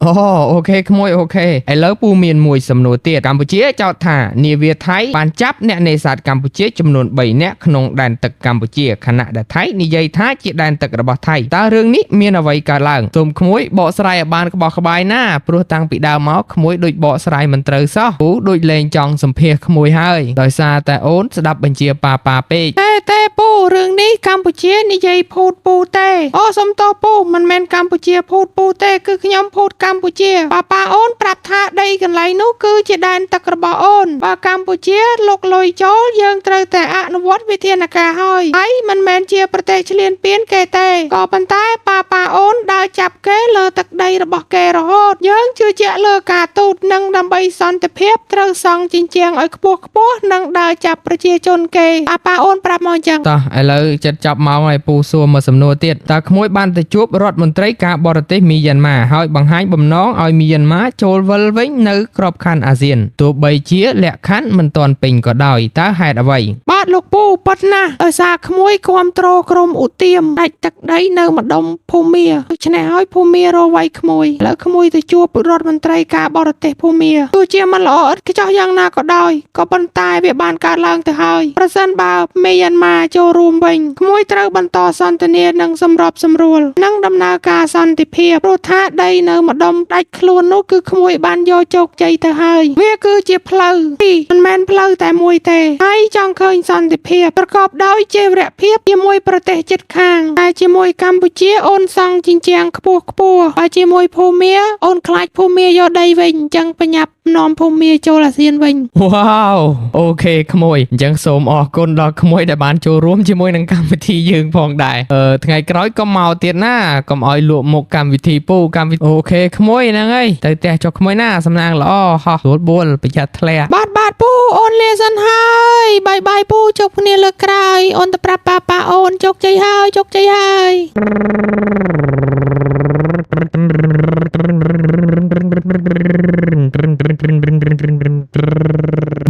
អូអូខេក្មួយអូខេឥឡូវពូមានមួយសំណួរទៀតកម្ពុជាចោទថានាវាថៃបានចាប់អ្នកនេសាទកម្ពុជាចំនួន3នាក់ក្នុងដែនទឹកកម្ពុជាខណៈដែលថៃនិយាយថាជាដែនទឹករបស់ថៃតើរឿងនេះមានអ្វីកើតឡើងសូមក្មួយបកស្រាយឲ្យបានក្បោះក្បាយណាព្រោះតាំងពីដើមមកក្មួយដូចបកស្រាយមិនត្រូវសោះពូដូចលេងចង់សម្ភាសក្មួយហើយដោយសារតែអូនស្ដាប់បញ្ជាប៉ាពេកតែពូរឿងនេះកម្ពុជានិយាយភូតពូទេអូសុំតោពូមិនមែនកម្ពុជាភូតពូទេគឺខ្ញុំភូតកម្ពុជាប៉ាអូនប្រាប់ថាដីកន្លែងនោះគឺជាដែនទឹករបស់អូនបើកម្ពុជាលុកលុយចូលយើងត្រូវតែអនុវត្តវិធានការហើយមិនមែនជាប្រទេសឈ្លានពានគេទេក៏ប៉ុន្តែប៉ាអូនដើរចាប់គេលើទឹកដីរបស់គេរហូតយើងជឿជាក់លើការទូតនិងដើម្បីសន្តិភាពត្រូវសង់ជញ្ជាំងឲ្យខ្ពស់និងដើរចាប់ប្រជាជនគេប៉ាអូនប្រាប់មកអញ្ចឹងតោះឥឡូវចិត្តចាប់មកឲ្យពូសួរមកសំណួរទៀតតើក្មួយបានទៅជួបរដ្ឋមន្ត្រីការបរទេសមីយ៉ាន់ម៉ាហើយបង្ហាញបំណងឲ្យមីយ៉ាន់ម៉ាចូលវិលវិញនៅក្របខ័ណ្ឌអាស៊ានទោះបីជាលក្ខខណ្ឌមិនទាន់ពេញក៏ដោយតើហេតុអ្វីបាទលោកពូប៉ុណ្ណាដោយសារក្មួយគ្រប់គ្រងក្រមឧទាមដាច់ទឹកដីនៅម្ដុំភូមាដូច្នេះហើយភូមារវៃក្មួយឥឡូវក្មួយទៅជួបរដ្ឋមន្ត្រីការបរទេសភូមាទោះជាមិនល្អឥតខ្ចោះយ៉ាងណាក៏ដោយក៏ប៉ុន្តែវាបានកើតឡើងទៅហើយប្រសិនបើមីយ៉ាន់ម៉ាចូលរួមវិញក្មួយត្រូវបន្តសន្ទនានិងសម្របសម្រួលនិងដំណើរការសន្តិភាពព្រោះថាដីនៅម្ដុំដាច់ខ្លួននោះគឺក្មួយបានយកជោគជ័យទៅហើយវាគឺជាផ្លូវទីមិនមែនផ្លូវតែមួយទេហើយចង់ឃើញសន្តិភាពប្រកបដោយចីវរភាពជាមួយប្រទេសជិតខាងតែជាមួយកម្ពុជាអូនសង់ជញ្ជាំងខ្ពស់ហើយជាមួយភូមាអូនខ្លាចភូមាយកដីវិញអញ្ចឹងបញ្ញាប់នាំភូមាចូលអាស៊ានវិញវ៉ាវអូខេក្មួយអញ្ចឹងសូមអរគុណដល់ក្មួយដែលបានចូលរួមជាមួយនឹងកម្មវិធីយើងផងដែរថ្ងៃក្រោយក៏មកទៀតណាកុំឲ្យលក់មុខកម្មវិធីពូកម្មវិធីអូខេក្មួយហ្នឹងហើយទៅផ្ទះចុះក្មួយណាសំណាងល្អហោះស្រួលបួលប្រយ័ត្នធ្លាក់បាទពូអូនលាសិនហើយបាយពូជួបគ្នាលើកក្រោយអូនទៅប្រាប់ប៉ាអូនជោគជ័យហើយ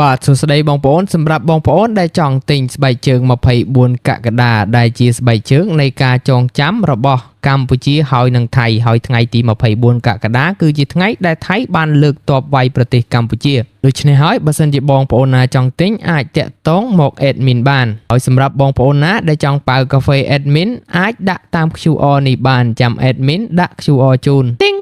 បាទសួស្តីបងប្អូនសម្រាប់បងប្អូនដែលចង់ទិញស្បែកជើង24កក្កដាដែលជាស្បែកជើងនៃការចងចាំរបស់កម្ពុជាហើយនិងថៃហើយថ្ងៃទី24កក្កដាគឺជាថ្ងៃដែលថៃបានលើកទ័ពវាយប្រទេសកម្ពុជាដូច្នេះហើយបើសិនជាបងប្អូនណាចង់ទិញអាចតាក់ទងមក admin បានហើយសម្រាប់បងប្អូនណាដែលចង់ប៉ាវកាហ្វេ admin អាចដាក់តាម QR នេះបានចាំ admin ដាក់ QR ជូន